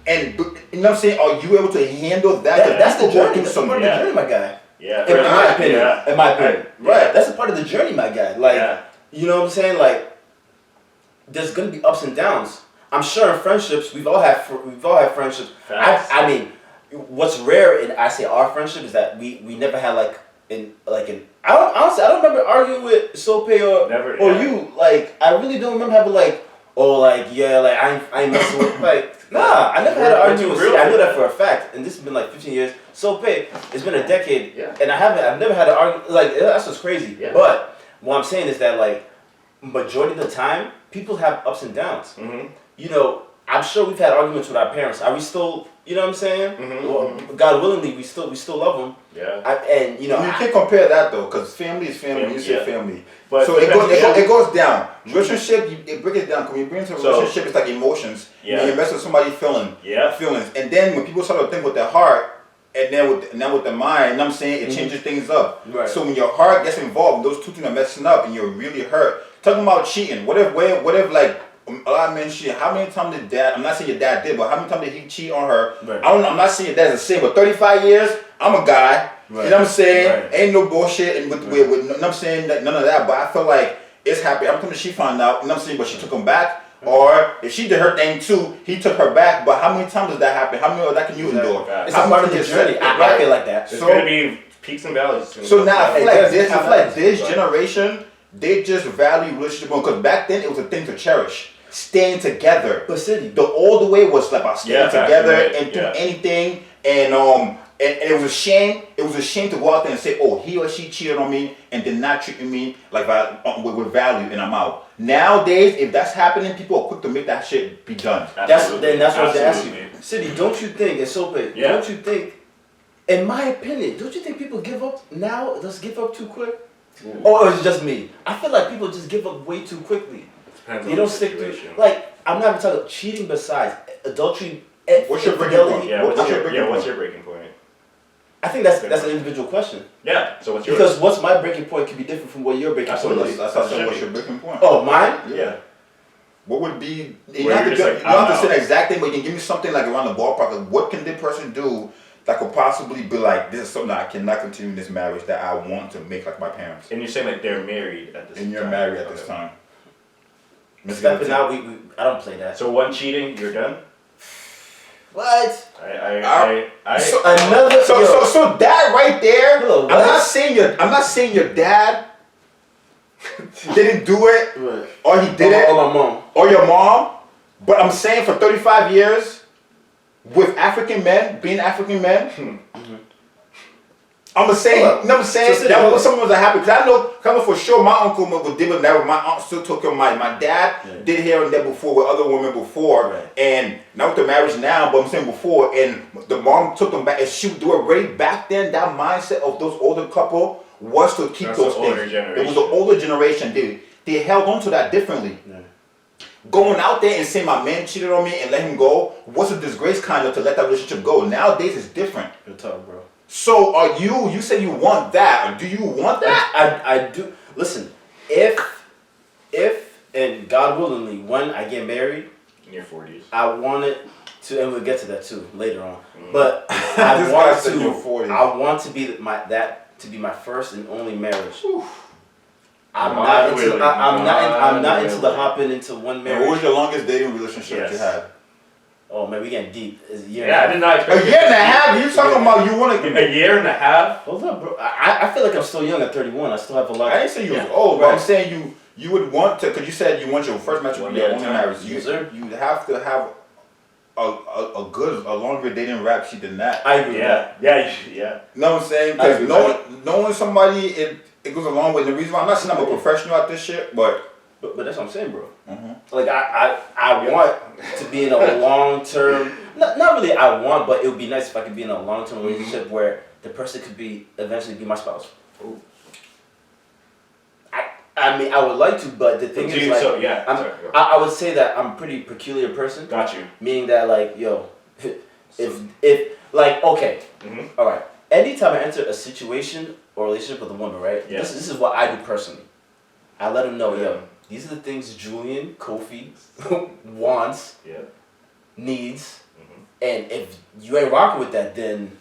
and you know what I'm saying. Are you able to handle that? That's the journey. That's part of the journey, my guy. Yeah. In my opinion. In my opinion. Right. That's a part of the journey, my guy. Like, you know what I'm saying? Like, there's gonna be ups and downs. I'm sure in friendships, we've all had friendships. I mean, what's rare in I say our friendship is that we never had honestly I don't remember arguing with Sope or you. Like, I really don't remember having I ain't messing with nah, I never had an argument with Sope. I know that for a fact, and this has been like 15 years. Sope, it's been a decade, and I've never had an argument. Like, that's what's crazy. Yeah. But what I'm saying is that, like, majority of the time, people have ups and downs. You know, I'm sure we've had arguments with our parents. Are we still, you know what I'm saying? Well, God willingly, we still love them. Yeah. You can't compare that though, because family is family. You say family, but so it goes down. Relationship, it breaks it down. When you bring into a relationship, it's like emotions. Yeah. You invest in somebody's feelings, and then when people start to think with their heart, and then with the mind, you know what I'm saying, it changes things up. Right. So when your heart gets involved, those two things are messing up, and you're really hurt. Talking about cheating, what if like. A lot of men cheat. How many times did dad? I'm not saying your dad did, but how many times did he cheat on her? Right. I'm not saying your dad's the same, but 35 years, I'm a guy. Right. You know what I'm saying? Right. Ain't no bullshit and with you know what I'm saying, none of that. But I feel like it's happy. I'm telling you, she found out. You know what I'm saying? But she took him back, or if she did her thing too, he took her back. But how many times does that happen? How many of that can you endure? It's a part of the journey. I feel like that. It's gonna be peaks and valleys. So now I feel like this generation, they just value relationship because back then it was a thing to cherish. Staying together, but the older way was like about staying together and do anything, and it was a shame. It was a shame to go out there and say, "Oh, he or she cheated on me and did not treat me like with value," and I'm out. Nowadays, if that's happening, people are quick to make that shit be done. That's what I was to ask you, City. Don't you think it's so big? Don't you think, in my opinion, don't you think people give up now? Just give up too quick, or is it just me? I feel like people just give up way too quickly. You don't stick to it. Like, I'm not even talking about cheating besides adultery. What's your breaking point? What's your breaking point? I think that's an individual question. Yeah. So what's yours? Because what's my breaking point could be different from what your breaking point is. That's what's your breaking point. Oh, mine? Yeah. What would be? You don't have to say the exact thing, but you can give me something like around the ballpark. Like, what can this person do that could possibly be like, this is something that I cannot continue in this marriage that I want to make like my parents? And you're saying like they're married at this time. And you're married at this time. Stepping out, I don't play that. So one cheating, you're done? What? So that right there. I'm not saying your dad didn't do it, or he did it, or my mom, or your mom. But I'm saying for 35 years, with African men, being African men. I'm saying, that was someone that happened. Because I know for sure my uncle did with that. My aunt still took him. My dad did here and there before with other women before. Right. And not with the marriage now, but I'm saying before. And the mom took them back. And she would do it right back then. That mindset of those older couple was to keep those things. It was the older generation. They held on to that differently. Yeah. Going out there and saying my man cheated on me and let him go was a disgrace kind of to let that relationship go. Nowadays it's different. You're tough, bro. So are you say you want that, or do you want that? I do. Listen, if and God willingly, when I get married in your 40s, I want it to, and we'll get to that too later on. But I want to be my first and only marriage. I'm not into the hopping into one marriage. What was your longest dating relationship you had? Oh man, we getting deep. I did not expect a year and a half. You talking about you want to a year and a half? Hold up, bro. I feel like I'm still young at 31. I still have a lot. I didn't say you was old, but I'm saying you would want to, because you said you want your first match to be your only marriage. You have to have a longer dating rap sheet than that. I agree. Yeah. You know what I'm saying? Because knowing somebody, it goes a long way. The reason why I'm not saying I'm a professional at this shit, but that's what I'm saying, bro. Mm-hmm. Like I want to be in a long term. Not really. I want, but it would be nice if I could be in a long term relationship where the person could eventually be my spouse. Ooh. I mean, I would like to, but the thing is, like, so yeah. Sorry, go. I would say that I'm a pretty peculiar person. Got you. Meaning that, like, yo, if like, okay, all right. Anytime I enter a situation or relationship with a woman, right? Yeah. This is what I do personally. I let them know, yo, these are the things Julian, Kofi wants, needs, and if you ain't rocking with that, then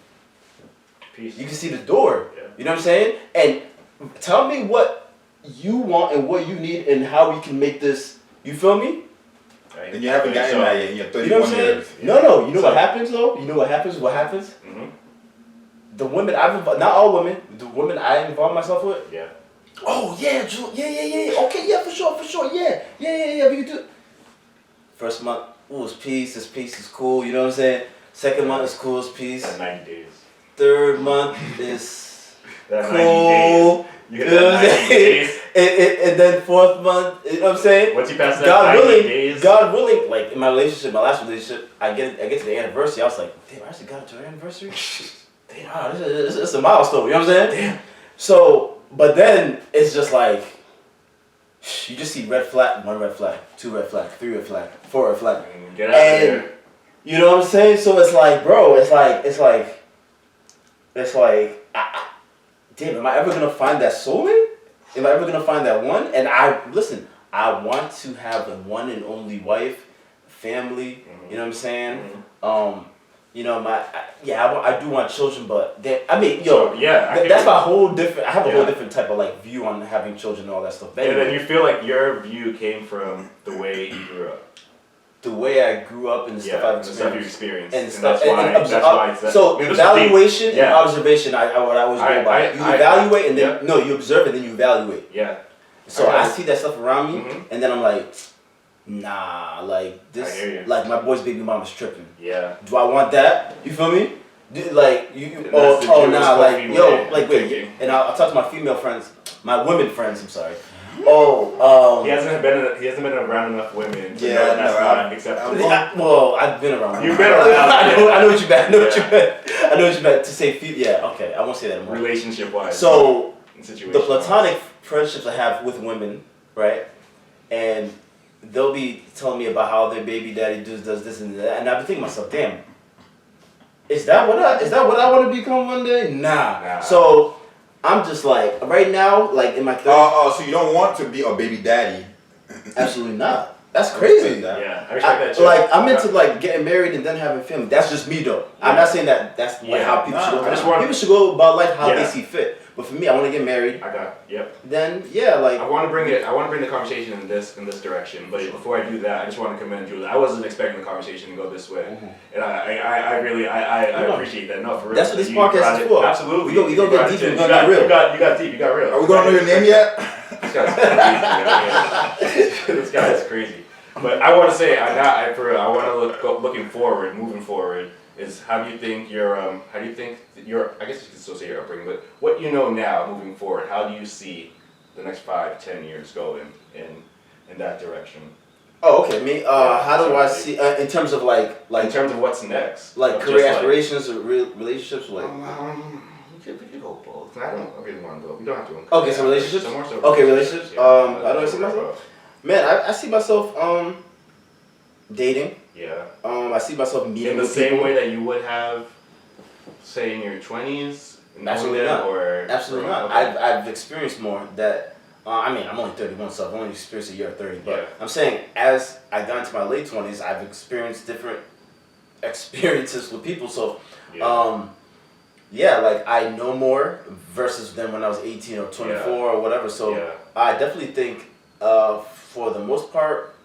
Peace. you can see the door. Yeah. You know what I'm saying? And tell me what you want and what you need and how we can make this. You feel me? Right. And you haven't gotten that yet in your You know 31 what I'm saying? years. No. You know what happens though? You know what happens? What happens? The women not all women, the women I involve myself with. Yeah. Oh yeah, yeah. Okay, yeah, for sure. Yeah. We can do it. First month, ooh, it's peace. This peace is cool. You know what I'm saying? Second month is cool. It's peace. That's 90 days. Third month is That cool. 90 days. You get that 90 days. And then fourth month, you know what I'm saying? Once you pass that God 90 willing, days. God willing, like in my relationship, my last relationship, I get to the anniversary. I was like, damn, I actually got to the anniversary. Damn, wow, this is a milestone. You know what I'm saying? Damn. So, but then it's just like you just see red flag, 1 red flag, 2 red flag, 3 red flag, 4 red flag. Get out of there. You know what I'm saying? So it's like, bro, it's like, damn, am I ever gonna find that soulmate? Am I ever gonna find that one? And I want to have a one and only wife, family. You know what I'm saying? You know, I do want children, but that's my whole different. I have a whole different type of like view on having children and all that stuff. And then you feel like your view came from the way you grew up. The way I grew up and the stuff I've experienced. And stuff. That's That's why. why it's that. So evaluation and observation, I always go by. You evaluate and then you observe and then you evaluate. Yeah. So I see that stuff around me, and then I'm like, nah, like this, like my boy's baby mama's tripping. Yeah. Do I want that? You feel me? Like wait, and I'll talk to my female friends, my women friends. I'm sorry. He hasn't been around enough women to know that's not acceptable. Well, I've been around. You've been around. I know what you meant. I know what you meant to say. Yeah, okay. I won't say that anymore. Relationship wise. So the platonic friendships I have with women, right, and they'll be telling me about how their baby daddy does this and that, and I've been thinking to myself, damn, is that what I want to become one day? Nah. So I'm just like right now, like in my 30s. So you don't want to be a baby daddy? Absolutely not. That's crazy. Yeah, I respect that too. Like I'm into like getting married and then having family. That's just me though. I'm not saying that that's how people should go. People should go about life how they see fit. But for me, I want to get married. Then like I want to bring the conversation in this direction. But before I do that, I just want to commend Julie. I wasn't expecting the conversation to go this way, and I really appreciate that. No, for real. That's what this podcast is for. Absolutely. We go get deep and go get real. You got deep. You got real. Are we gonna know your name yet? This guy's crazy. This guy is crazy. But I want to say, I want to looking forward, moving forward. Is how do you think your I guess you could still say your upbringing, but what you know now moving forward, how do you see the next 5-10 years going in that direction? Oh, okay. Me, how do I see in terms of like in terms of what's next, like career aspirations or relationships, like. We could go both. I don't really want to go. We don't have to. Okay, so relationships. Okay, relationships. How do I see myself? Man, I see myself dating. Yeah. I see myself meeting in the same way that you would have, say, in your 20s. Absolutely not. Absolutely not. Okay. I've experienced more that. I mean, I'm only 31, so I've only experienced a year of 30. But I'm saying, as I got into my late 20s, I've experienced different experiences with people. So, like I know more versus than when I was 18 or 24 or whatever. So I definitely think, for the most part,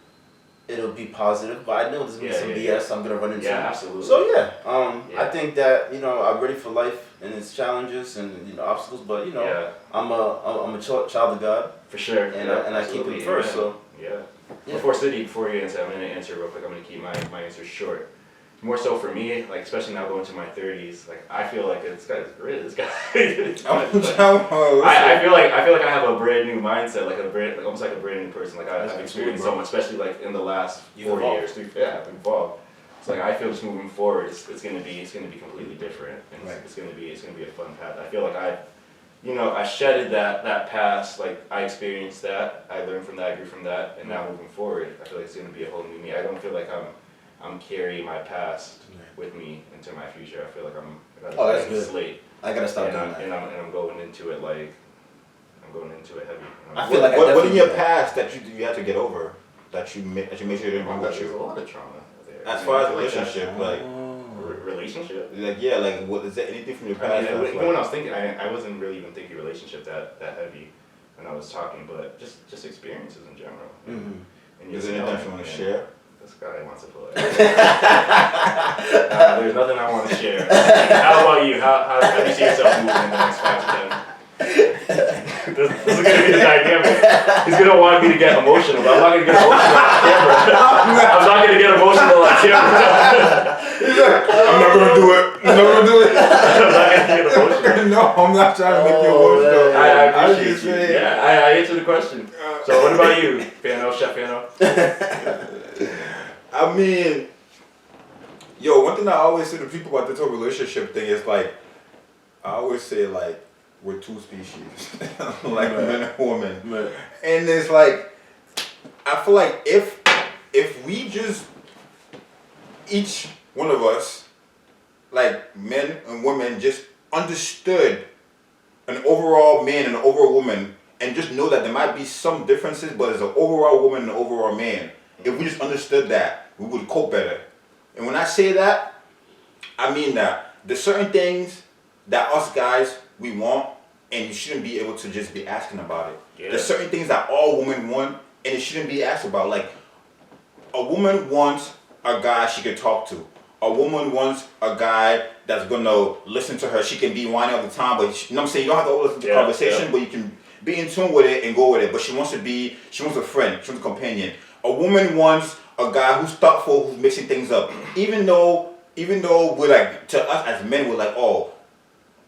it'll be positive, but I know there's gonna be some BS I'm gonna run into. Yeah, absolutely. So I think that I'm ready for life and its challenges and obstacles, but I'm a child of God for sure, and I keep Him first. So Before you answer, I'm gonna answer real quick. I'm gonna keep my answer short. More so for me, like especially now going to my 30s, like I feel like this guy's great. This guy. I feel like I have a brand new mindset, almost like a brand new person. Like I've experienced so much, especially like in the last 4 years. I've evolved. So like I feel just moving forward, it's gonna be completely different, and Right. it's gonna be a fun path. I feel like I shedded that past, like I experienced that, I learned from that, I grew from that, and now moving forward, I feel like it's gonna be a whole new me. I don't feel like I'm carrying my past with me into my future. I feel like I got a clean slate. I gotta stop doing that. And I'm going into it like I'm going into it heavy. I feel like what in your that. past that you had to get over that you made sure you didn't bring with There's a you? lot of trauma there. As far as relationship, like relationship. like what is there anything from your past? I mean, that's even like- when I was thinking, I wasn't really even thinking relationship that heavy when I was talking, but just experiences in general. Mm-hmm. And is there anything you want to share? This guy wants to play. There's nothing I want to share. How about you? How do you see yourself moving in the next 5 to 10? This is going to be the dynamic. He's going to want me to get emotional, but I'm not going to get emotional on camera. I'm not going to get emotional on camera. I'm not gonna do it. I'm not gonna do it. I'm not going to get emotional. No, I'm not trying to make you emotional. I was appreciate just you. saying. Yeah, I answered the question. So what about you, Fano, Chef Fano? I mean, yo, one thing I always say to people about this whole relationship thing is like, I always say like, we're two species, like men and women, and it's like, I feel like if we just each one of us, like men and women, just understood an overall man and an overall woman, and just know that there might be some differences, but as an overall woman and an overall man, if we just understood that, we would cope better. And when I say that, I mean that there's certain things that us guys, we want, and you shouldn't be able to just be asking about it. Yeah. There's certain things that all women want, and it shouldn't be asked about. Like, a woman wants a guy she can talk to. A woman wants a guy that's gonna listen to her. She can be whining all the time, but you know what I'm saying? You don't have to always listen to conversation, but you can be in tune with it and go with it. But she wants a friend, she wants a companion. A woman wants a guy who's thoughtful, who's mixing things up. Even though we're like, to us as men, we're like, oh,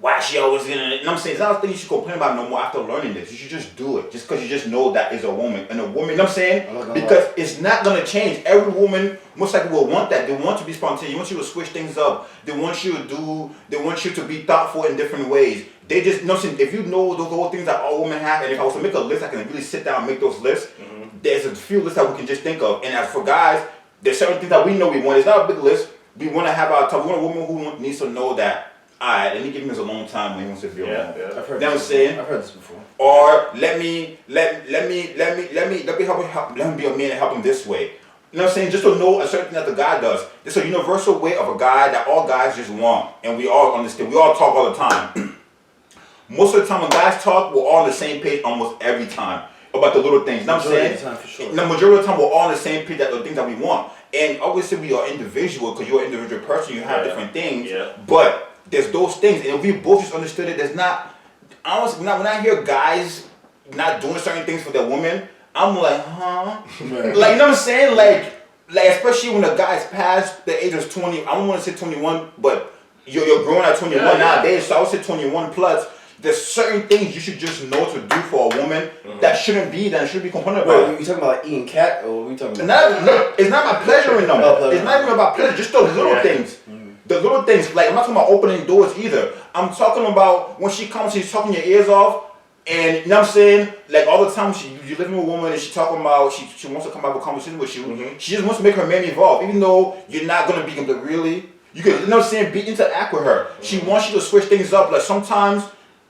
why she always in it? You know what I'm saying? It's not a thing you should complain about no more after learning this. You should just do it. Just because you just know that is a woman. And a woman, you know what I'm saying? Because it's not going to change. Every woman most likely will want that. They want to be spontaneous. They want you to switch things up. They want you to be thoughtful in different ways. They just, you know what I'm saying? If you know those whole things that all women have, and if I was to make a list, I can really sit down and make those lists. Mm-hmm. There's a few lists that we can just think of. And as for guys, there's certain things that we know we want. It's not a big list. We want to have our time. We want a woman who needs to know that, alright, let me give him this alone time when he wants to be alone. Yeah. I've heard You know what I'm saying? I've heard this before. Or let me help him be a man and help him this way. You know what I'm saying? Just to know a certain thing that the guy does. It's a universal way of a guy that all guys just want, and we all understand. We all talk all the time. Most of the time when guys talk, we're all on the same page almost every time about the little things. You know what I'm saying? Time for sure. The majority of the time we're all on the same page that the things that we want. And obviously we are individual because you're an individual person, you have different things. Yeah. But there's those things, and if we both just understood it, there's not, honestly, when I hear guys not doing certain things for their women, I'm like, huh? Right. Like, you know what I'm saying? Like especially when a guy's past the age of 20, I don't want to say 21, but you're growing at 21 nowadays, so I would say 21 plus. There's certain things you should just know to do for a woman that shouldn't be complaining about. Wait, you talking about like eating cat, or what are we talking about? It's not my pleasure in them. It's not even about pleasure, just the little things. The little things, like I'm not talking about opening doors either. I'm talking about when she comes, she's talking your ears off, and you know what I'm saying? Like all the time, you live with a woman and she's talking about, she wants to come have a conversation with you. Mm-hmm. She just wants to make her man evolve, even though you're not gonna be really. You can, you know what I'm saying? Interact with her. Mm-hmm. She wants you to switch things up. Like sometimes,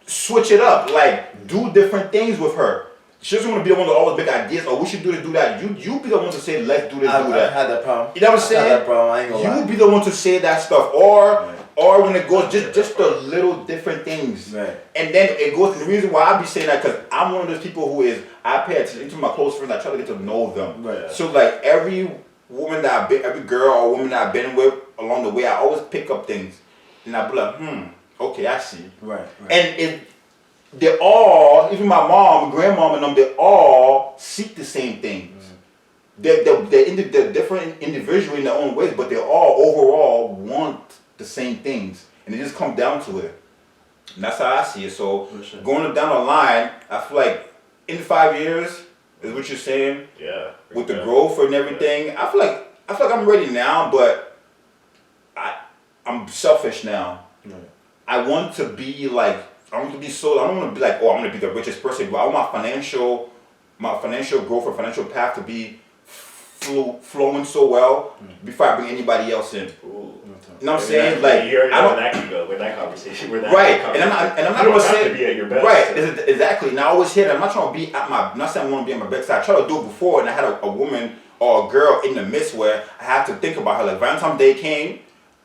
switch it up. Like do different things with her. She doesn't want to be the one with all the big ideas. Or we should do this, do that. You be the one to say, let's do this, do that. I've had that problem. You know what I'm saying? I've had that problem. I ain't gonna lie. You be the one to say that stuff, or when it goes just the little different things, right. And then it goes. The reason why I be saying that because I'm one of those people who is I pay attention to my close friends. I try to get to know them. Right. So like every woman that every girl or woman that I've been with along the way, I always pick up things, and I be like, okay, I see. Right. And they all, even my mom, grandmom, and them, they all seek the same things. They're different individually in their own ways, but they all overall want the same things, and it just comes down to it. And that's how I see it. So going down the line, I feel like in 5 years is what you're saying. Yeah. With the growth and everything, I feel like I'm ready now, but I'm selfish now. Right. I want to be like, I want to be so, I don't want to be like, oh, I'm going to be the richest person, but I want my financial growth or financial path to be flowing so well before I bring anybody else in. Ooh. You know what I'm saying? Like, you already I know don't, where that can go, where that conversation, where that right, conversation. and I'm not you gonna don't have say to be at your best. right, So. exactly. Now I always hear that I'm not trying to be at my, I'm not saying I want to be at my best. I tried to do it before, and I had a woman or a girl in the midst where I had to think about her. Like Valentine's Day came,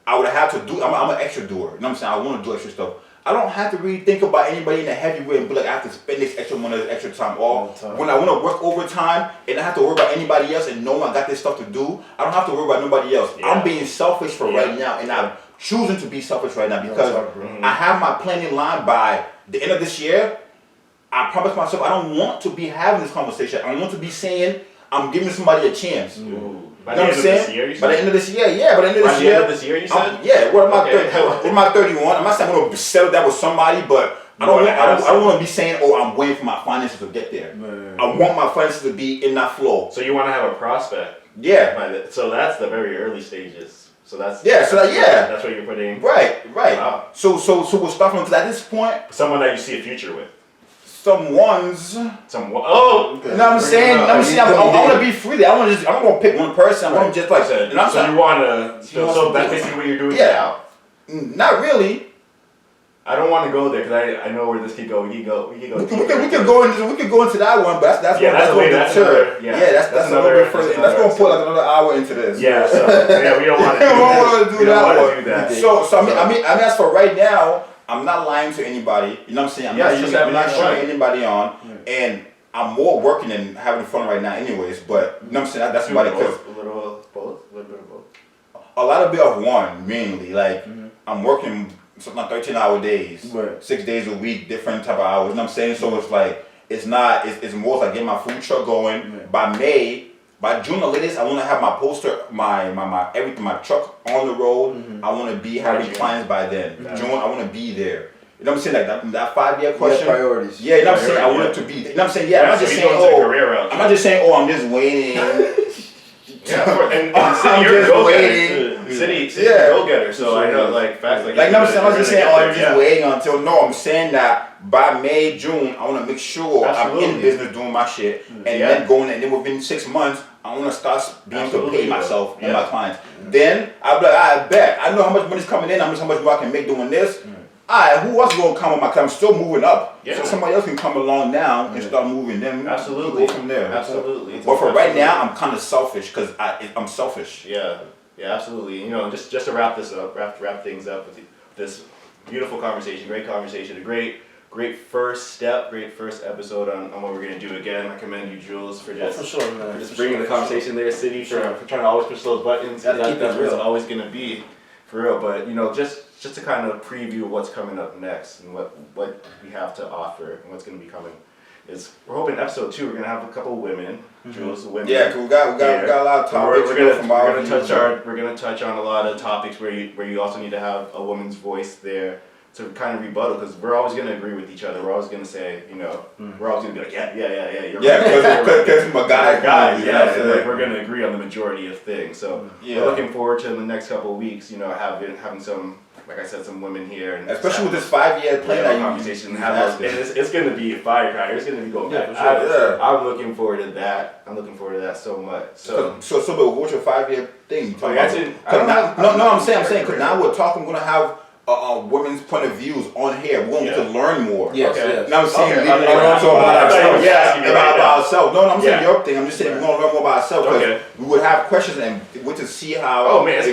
I would have had to do. I'm an extra doer. You know what I'm saying? I want to do extra stuff. I don't have to really think about anybody in a heavy way and be like, I have to spend this extra money, this extra time off. When I want to work overtime and I have to worry about anybody else and know I got this stuff to do, I don't have to worry about nobody else. Yeah. I'm being selfish for right now, and I'm choosing to be selfish right now because I have my plan in line by the end of this year. I promise myself I don't want to be having this conversation. I want to be saying I'm giving somebody a chance. Ooh. By the end of this year, By the end of this year, yeah. By the end of this year. By the end of this year, you said? Yeah. What am I 31? I'm not saying I'm going to settle that with somebody, but I don't want to be saying, oh, I'm waiting for my finances to get there. I want my finances to be in that flow. So you want to have a prospect. Yeah. So that's the very early stages. So that's that's what you're putting. Right. Wow. So we're starting at this point. Someone that you see a future with. Someone's. Oh. Okay. You know what I'm saying? I want to be free. I'm not gonna pick one person. I want to just like. So you want to. So that's basically what you're doing now. Not really. I don't want to go there because I know where this could go. We could go. We could go into that one, but that's going to deter. That's a little bit further. That's going to put like another hour into this. Yeah. So we don't want to. We don't want to do that one. So I mean, as for right now, I'm not lying to anybody. You know what I'm saying? I'm not showing anybody on, and I'm more working and having fun right now, anyways. But you know what I'm saying? That's about it. Cause a little of both. A lot of bit of one, mainly. Like I'm working something like 13-hour days, 6 days a week, different type of hours. You know what I'm saying? So it's like it's more like getting my food truck going. By June the latest, I want to have my poster, my everything, my truck on the road. I want to be having clients by then. June, I want to be there. You know what I'm saying? Like that 5-year question. Priorities. Yeah, you know what I'm saying? I want it to be. You know what I'm saying? Yeah, I'm not just saying, I'm not just saying, I'm just waiting. And city, you're a go-getter. City, go-getter. So I know, like, facts like. Like, no, I'm not just saying, I'm just waiting until. No, I'm saying that by May, June, I want to make sure I'm in business doing my shit, and then going, and then within 6 months, I want to start being able to pay myself and my clients. Then I'll be like, I bet I know how much money's coming in, how much more I can make doing this. Alright, who else going to come on my? I'm still moving up, so somebody else can come along now and start moving. Then absolutely go from there. Absolutely. But for right now, I'm kind of selfish because I'm selfish. Yeah, absolutely. You know, just to wrap this up, wrap things up with this beautiful conversation, great conversation, a great first step, great first episode on what we're gonna do again. I commend you, Jules, for just bringing the conversation there, City, for trying to always push those buttons. That's what it's always gonna be, for real. But you know, just to kind of preview what's coming up next and what we have to offer and what's gonna be coming. We're hoping episode 2 we're gonna have a couple women, Jules, women. Yeah, we got a lot of topics. We're gonna touch on a lot of topics where you also need to have a woman's voice there to kind of rebuttal, because we're always gonna agree with each other. We're always gonna say, you know, we're always gonna be like, yeah, you're right. Because my guys, like we're gonna agree on the majority of things. So we're looking forward to in the next couple of weeks, you know, having some. Like I said, some women here, and especially with this 5-year plan that conversation, it's going to be a firecracker. It's going to be going back. I'm looking forward to that. I'm looking forward to that so much. So but what's your 5-year thing? I'm saying because now we're talking. We're gonna have women's point of views on here. We're going to learn more. Yes. Now I'm saying about ourselves. No, I'm saying your thing. I'm just saying we're gonna learn more about ourselves because we would have questions and we to see how. Oh man, it's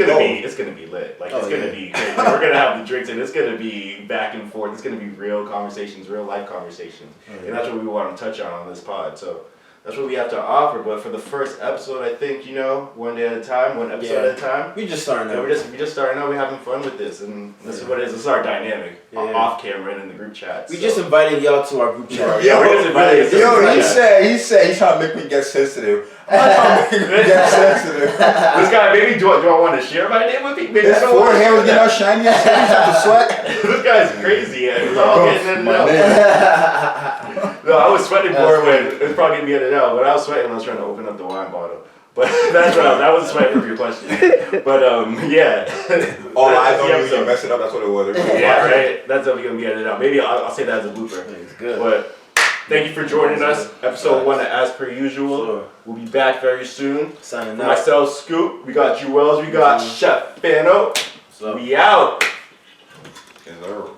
gonna be lit. Like it's gonna be crazy. We're gonna have the drinks and it's gonna be back and forth. It's gonna be real conversations, real life conversations, and that's what we want to touch on this pod. So. That's what we have to offer, but for the first episode, I think, you know, one day at a time, one episode at a time. We just starting out. We're just starting out. We're having fun with this, and this is what it is. This is our dynamic off camera and in the group chat. We just invited y'all to our group chat. We're just inviting you. He said he's trying to make me get sensitive. I'm not trying to make me get sensitive. This guy, maybe do I want to share my name with people? His forehead was getting all shiny. He's trying to sweat. This guy's crazy. We're all getting it. No, I was sweating more when it's probably gonna be edited out. When I was sweating, when I was trying to open up the wine bottle. But that was a sweat for your question. But yeah. All eyes on you, you mess it up. That's what it was. Yeah, right. That's definitely gonna be edited out. Maybe I'll say that as a blooper. It's good. But thank you for joining us. Episode 1, as per usual. Sure. We'll be back very soon. Signing For out. myself, Scoop. We got Jewels. We got Chef Fano. So. We out. Yes, sir.